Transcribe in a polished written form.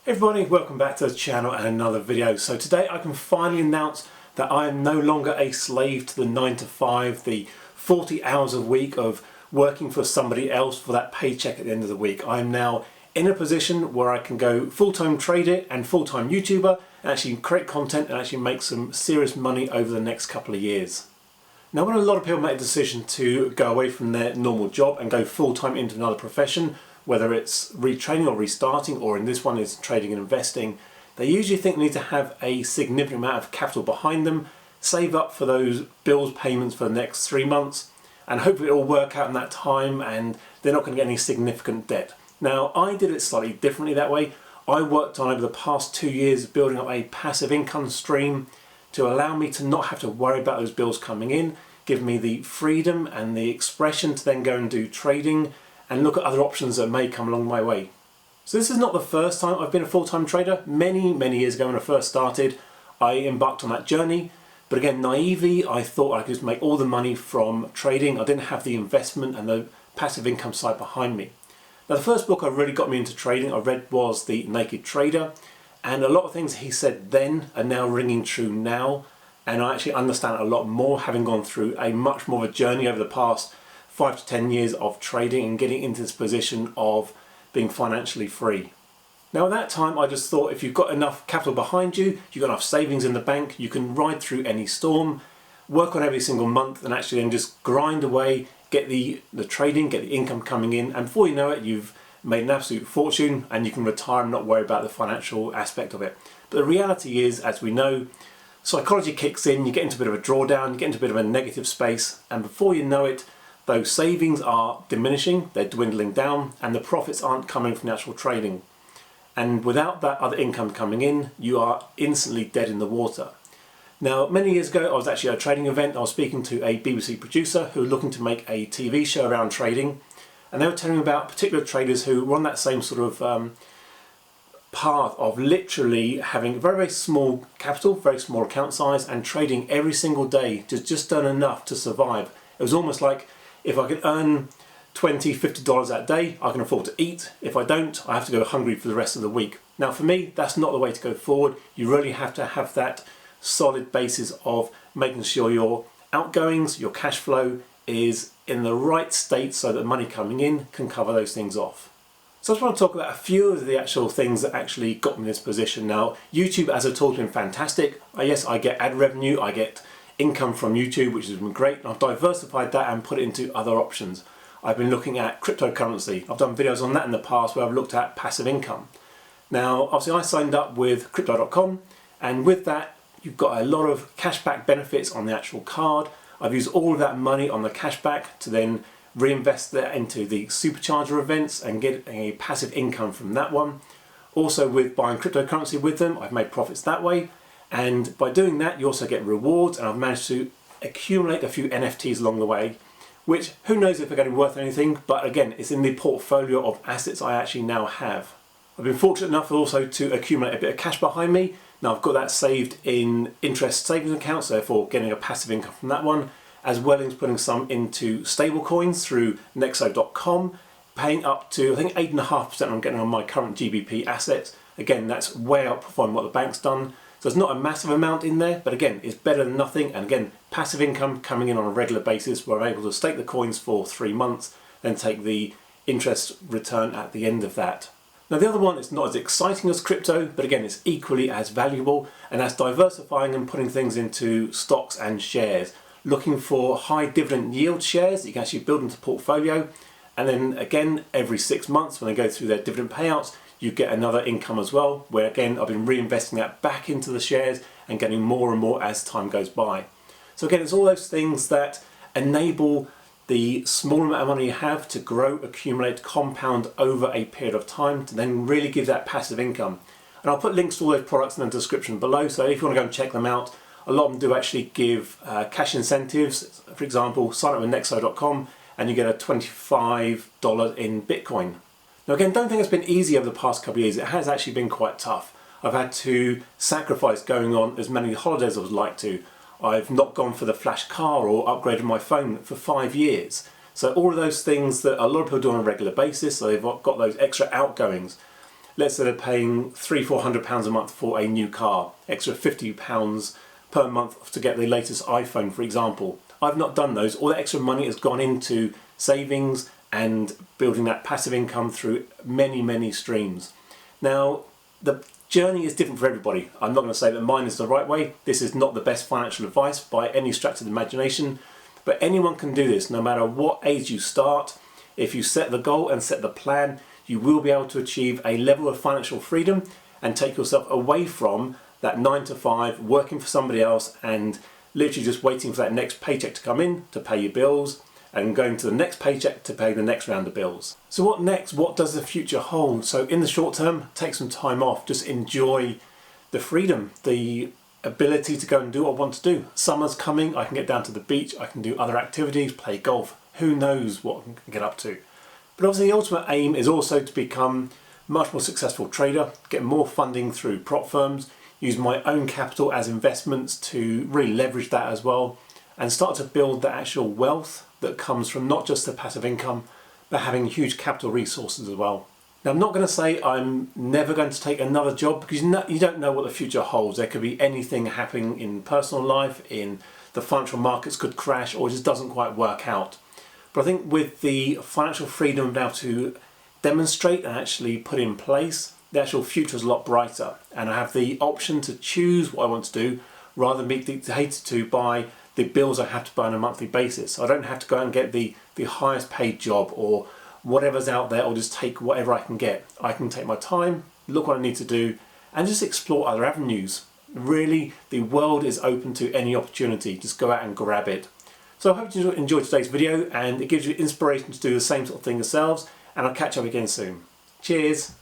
Hey everybody, welcome back to the channel and another video. So today I can finally announce that I am no longer a slave to the 9 to 5, the 40 hours a week of working for somebody else for that paycheck at the end of the week. I am now in a position where I can go full-time trader and full-time YouTuber and actually create content and actually make some serious money over the next couple of years. Now, when a lot of people make a decision to go away from their normal job and go full-time into another profession, whether it's retraining or restarting, or in this one is trading and investing, they usually think they need to have a significant amount of capital behind them, save up for those bills payments for the next 3 months, and hopefully it'll work out in that time and they're not going to get any significant debt. Now, I did it slightly differently that way. I worked on over the past 2 years building up a passive income stream to allow me to not have to worry about those bills coming in, give me the freedom and the expression to then go and do trading and look at other options that may come along my way. So this is not the first time I've been a full-time trader. Many years ago when I first started, I embarked on that journey. But again, naively, I thought I could just make all the money from trading. I didn't have the investment and the passive income side behind me. Now, the first book that really got me into trading I read was The Naked Trader. And a lot of things he said then are now ringing true now. And I actually understand it a lot more, having gone through a much more of a journey over the past 5 to 10 years of trading and getting into this position of being financially free. Now, at that time, I just thought if you've got enough capital behind you, you've got enough savings in the bank, you can ride through any storm, work on every single month, and actually then just grind away, get the trading, get the income coming in, and before you know it, you've made an absolute fortune and you can retire and not worry about the financial aspect of it. But the reality is, as we know, psychology kicks in, you get into a bit of a drawdown, you get into a bit of a negative space, and before you know it, those savings are diminishing, they're dwindling down, and the profits aren't coming from the actual trading. And without that other income coming in, you are instantly dead in the water. Now, many years ago, I was actually at a trading event. I was speaking to a BBC producer who was looking to make a TV show around trading, and they were telling me about particular traders who were on that same sort of path of literally having very small capital, very small account size, and trading every single day to just earn enough to survive. It was almost like, if I can earn $20, $50 that day, I can afford to eat. If I don't, I have to go hungry for the rest of the week. Now, for me, that's not the way to go forward. You really have to have that solid basis of making sure your outgoings, your cash flow is in the right state so that the money coming in can cover those things off. So I just want to talk about a few of the actual things that actually got me in this position. Now, YouTube, as I told you, has been fantastic. Yes, I get ad revenue, I get income from YouTube, which has been great, and I've diversified that and put it into other options. I've been looking at cryptocurrency. I've done videos on that in the past where I've looked at passive income. Now, obviously I signed up with crypto.com, and with that you've got a lot of cashback benefits on the actual card. I've used all of that money on the cashback to then reinvest that into the supercharger events and get a passive income from that one. Also, with buying cryptocurrency with them, I've made profits that way. And by doing that, you also get rewards, and I've managed to accumulate a few NFTs along the way, which who knows if they're going to be worth anything, but again, it's in the portfolio of assets I actually now have. I've been fortunate enough also to accumulate a bit of cash behind me. Now I've got that saved in interest savings accounts, therefore getting a passive income from that one, as well as putting some into stable coins through Nexo.com, paying up to, I think, 8.5% I'm getting on my current GBP assets. Again, that's way outperforming what the bank's done. So it's not a massive amount in there, but again, it's better than nothing. And again, passive income coming in on a regular basis where I'm able to stake the coins for 3 months, then take the interest return at the end of that. Now, the other one is not as exciting as crypto, but again, it's equally as valuable, and that's diversifying and putting things into stocks and shares. Looking for high dividend yield shares that you can actually build into the portfolio. And then again, every 6 months when they go through their dividend payouts, you get another income as well, where again, I've been reinvesting that back into the shares and getting more and more as time goes by. So again, it's all those things that enable the small amount of money you have to grow, accumulate, compound over a period of time to then really give that passive income. And I'll put links to all those products in the description below, so if you want to go and check them out, a lot of them do actually give cash incentives. For example, sign up with Nexo.com and you get a $25 in Bitcoin. Now again, don't think it's been easy over the past couple of years. It has actually been quite tough. I've had to sacrifice going on as many holidays as I would like to. I've not gone for the flash car or upgraded my phone for 5 years. So all of those things that a lot of people do on a regular basis, so they've got those extra outgoings. let's say they're paying £300–400 a month for a new car, extra £50 per month to get the latest iPhone, for example. I've not done those. All that extra money has gone into savings and building that passive income through many streams. Now, the journey is different for everybody. I'm not going to say that mine is the right way. This is not the best financial advice by any stretch of the imagination, but anyone can do this no matter what age you start. If you set the goal and set the plan, you will be able to achieve a level of financial freedom and take yourself away from that 9 to 5, working for somebody else and literally just waiting for that next paycheck to come in to pay your bills and going to the next paycheck to pay the next round of bills. So what next? What does the future hold? So in the short term, take some time off, just enjoy the freedom, the ability to go and do what I want to do. Summer's coming, I can get down to the beach, I can do other activities, play golf, who knows what I can get up to. But obviously the ultimate aim is also to become a much more successful trader, get more funding through prop firms, use my own capital as investments to really leverage that as well, and start to build the actual wealth that comes from not just the passive income, but having huge capital resources as well. Now, I'm not going to say I'm never going to take another job, because you don't know what the future holds. There could be anything happening in personal life, in the financial markets could crash, or it just doesn't quite work out. But I think with the financial freedom now to demonstrate and actually put in place, the actual future is a lot brighter, and I have the option to choose what I want to do rather than be dictated to by the bills I have to pay on a monthly basis. I don't have to go and get the highest paid job or whatever's out there, or just take whatever I can get. I can take my time, look what I need to do, and just explore other avenues. Really, the world is open to any opportunity. Just go out and grab it. So I hope you enjoyed today's video and it gives you inspiration to do the same sort of thing yourselves, and I'll catch up again soon. Cheers!